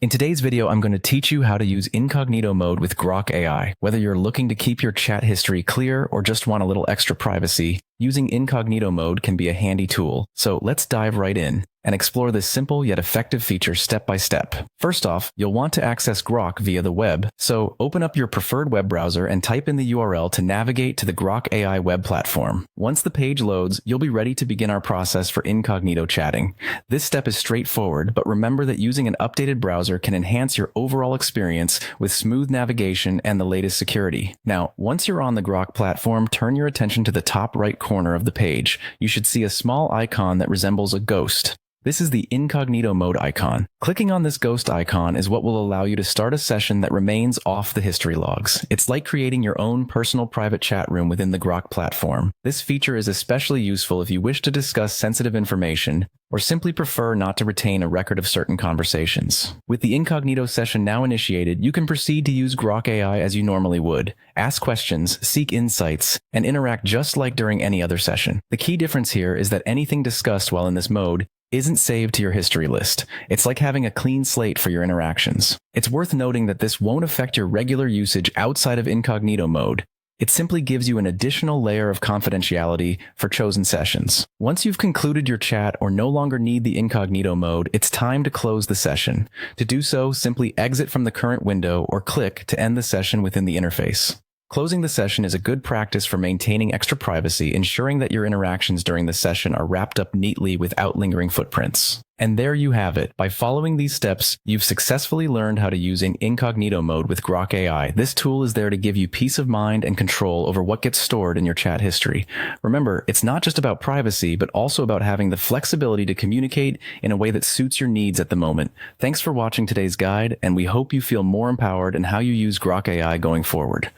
In today's video, I'm going to teach you how to use incognito mode with Grok AI. Whether you're looking to keep your chat history clear or just want a little extra privacy, using incognito mode can be a handy tool. So let's dive right in and explore this simple yet effective feature step by step. First off, you'll want to access Grok via the web. So open up your preferred web browser and type in the URL to navigate to the Grok AI web platform. Once the page loads, you'll be ready to begin our process for incognito chatting. This step is straightforward, but remember that using an updated browser can enhance your overall experience with smooth navigation and the latest security. Now, once you're on the Grok platform, turn your attention to the top right corner of the page. You should see a small icon that resembles a ghost. This is the incognito mode icon. Clicking on this ghost icon is what will allow you to start a session that remains off the history logs. It's like creating your own personal private chat room within the Grok platform. This feature is especially useful if you wish to discuss sensitive information or simply prefer not to retain a record of certain conversations. With the incognito session now initiated, you can proceed to use Grok AI as you normally would. Ask questions, seek insights, and interact just like during any other session. The key difference here is that anything discussed while in this mode isn't saved to your history list. It's like having a clean slate for your interactions. It's worth noting that this won't affect your regular usage outside of incognito mode. It simply gives you an additional layer of confidentiality for chosen sessions. Once you've concluded your chat or no longer need the incognito mode, it's time to close the session. To do so, simply exit from the current window or click to end the session within the interface. Closing the session is a good practice for maintaining extra privacy, ensuring that your interactions during the session are wrapped up neatly without lingering footprints. And there you have it. By following these steps, you've successfully learned how to use incognito mode with Grok AI. This tool is there to give you peace of mind and control over what gets stored in your chat history. Remember, it's not just about privacy, but also about having the flexibility to communicate in a way that suits your needs at the moment. Thanks for watching today's guide, and we hope you feel more empowered in how you use Grok AI going forward.